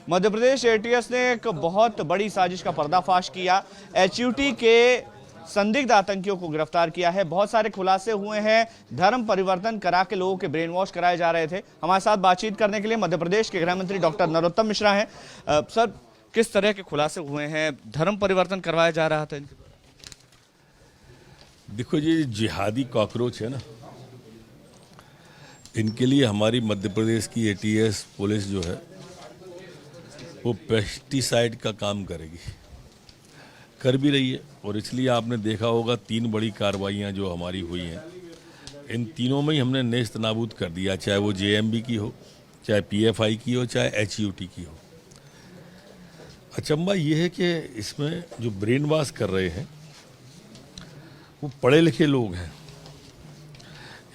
Madhya Pradesh ATS ने एक बहुत बड़ी साजिश का पर्दाफाश किया। एचयूटी के संदिग्ध आतंकियों को गिरफ्तार किया है। बहुत सारे खुलासे हुए हैं। धर्म परिवर्तन करा के लोगों के ब्रेन वॉश कराए जा रहे थे। हमारे साथ बातचीत करने के लिए मध्य प्रदेश के गृह मंत्री डॉक्टर नरोत्तम मिश्रा हैं। सर, किस तरह के खुलासे हुए हैं? धर्म परिवर्तन करवाया जा रहा था इनके? देखो जी, जिहादी कॉकरोच है ना, इनके लिए हमारी मध्य प्रदेश की एटीएस पुलिस जो है वो पेस्टिसाइड का काम करेगी, कर भी रही है। और इसलिए आपने देखा होगा 3 बड़ी कार्रवाइयाँ जो हमारी हुई हैं, इन तीनों में ही हमने नेस्त नाबूद कर दिया, चाहे वो जेएमबी की हो, चाहे पीएफआई की हो, चाहे एचयूटी की हो। अचंबा ये है कि इसमें जो ब्रेन वॉश कर रहे हैं वो पढ़े लिखे लोग हैं।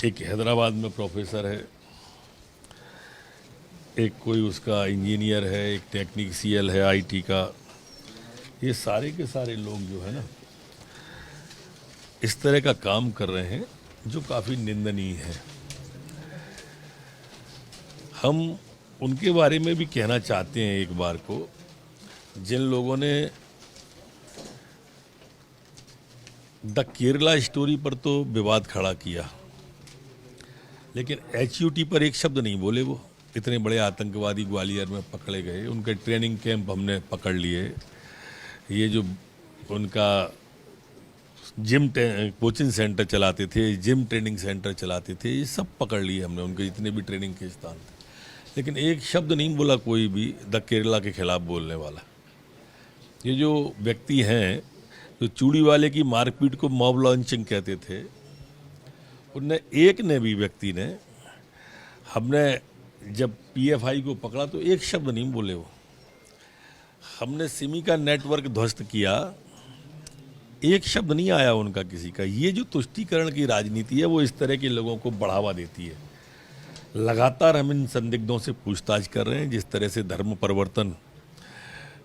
एक हैदराबाद में प्रोफेसर है, एक कोई उसका इंजीनियर है, एक टेक्नीशियन है आईटी का। ये सारे के सारे लोग जो है ना, इस तरह का काम कर रहे हैं जो काफ़ी निंदनीय है। हम उनके बारे में भी कहना चाहते हैं एक बार को, जिन लोगों ने द केरला स्टोरी पर तो विवाद खड़ा किया, लेकिन एचयूटी पर एक शब्द नहीं बोले। वो इतने बड़े आतंकवादी ग्वालियर में पकड़े गए, उनके ट्रेनिंग कैंप हमने पकड़ लिए, ये जो उनका जिम कोचिंग सेंटर चलाते थे, जिम ट्रेनिंग सेंटर चलाते थे, ये सब पकड़ लिए हमने, उनके जितने भी ट्रेनिंग के स्थान थे। लेकिन एक शब्द नहीं बोला कोई भी द केरला के खिलाफ बोलने वाला। ये जो व्यक्ति हैं जो चूड़ी वाले की मारपीट को मॉब लॉन्चिंग कहते थे, उनने एक ने भी व्यक्ति ने, हमने जब पीएफआई को पकड़ा तो एक शब्द नहीं बोले वो। हमने सिमी का नेटवर्क ध्वस्त किया, एक शब्द नहीं आया उनका किसी का। ये जो तुष्टीकरण की राजनीति है वो इस तरह के लोगों को बढ़ावा देती है। लगातार हम इन संदिग्धों से पूछताछ कर रहे हैं। जिस तरह से धर्म परिवर्तन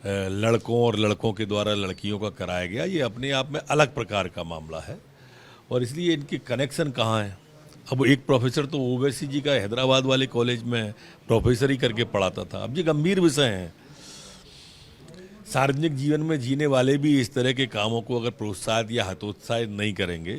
लड़कों और लड़कों के द्वारा लड़कियों का कराया गया, ये अपने आप में अलग प्रकार का मामला है और इसलिए इनके कनेक्शन कहाँ हैं। अब एक प्रोफेसर तो ओवैसी जी का हैदराबाद वाले कॉलेज में प्रोफेसर ही करके पढ़ाता था। अब ये गंभीर विषय हैं। सार्वजनिक जीवन में जीने वाले भी इस तरह के कामों को अगर प्रोत्साहित या हतोत्साहित नहीं करेंगे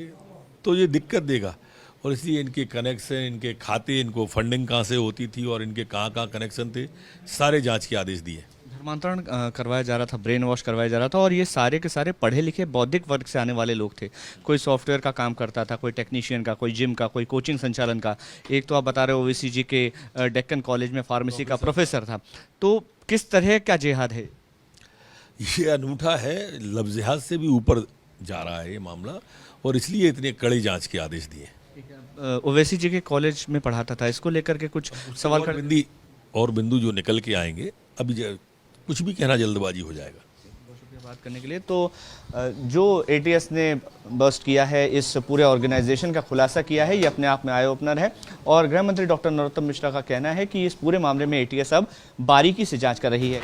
तो ये दिक्कत देगा। और इसलिए इनके कनेक्शन, इनके खाते, इनको फंडिंग कहाँ से होती थी और इनके कहाँ कहाँ कनेक्शन थे, सारे जांच के आदेश दिए। धर्मांतरण करवाया जा रहा था, ब्रेन वॉश करवाया जा रहा था और ये सारे के सारे पढ़े लिखे बौद्धिक वर्ग से आने वाले लोग थे। कोई सॉफ्टवेयर का काम करता था, कोई टेक्नीशियन का, कोई जिम का, कोई कोचिंग संचालन का। एक तो आप बता रहे हो ओवीसी जी के डेक्कन कॉलेज में फार्मेसी का प्रोफेसर था। तो किस तरह का जिहाद है ये? अनूठा है, लफ्ज़ जिहाद से भी ऊपर जा रहा है ये मामला और इसलिए इतने कड़े जांच के आदेश दिए। ओवैसी जी के कॉलेज में पढ़ाता था, इसको लेकर के कुछ सवाल और बिंदु जो निकल के आएंगे, अभी कुछ भी कहना जल्दबाजी हो जाएगा। बहुत शुक्रिया बात करने के लिए। तो जो एटीएस ने बस्ट किया है, इस पूरे ऑर्गेनाइजेशन का खुलासा किया है, ये अपने आप में आई ओपनर है और गृह मंत्री डॉक्टर नरोत्तम मिश्रा का कहना है कि इस पूरे मामले में एटीएस अब बारीकी से जांच कर रही है।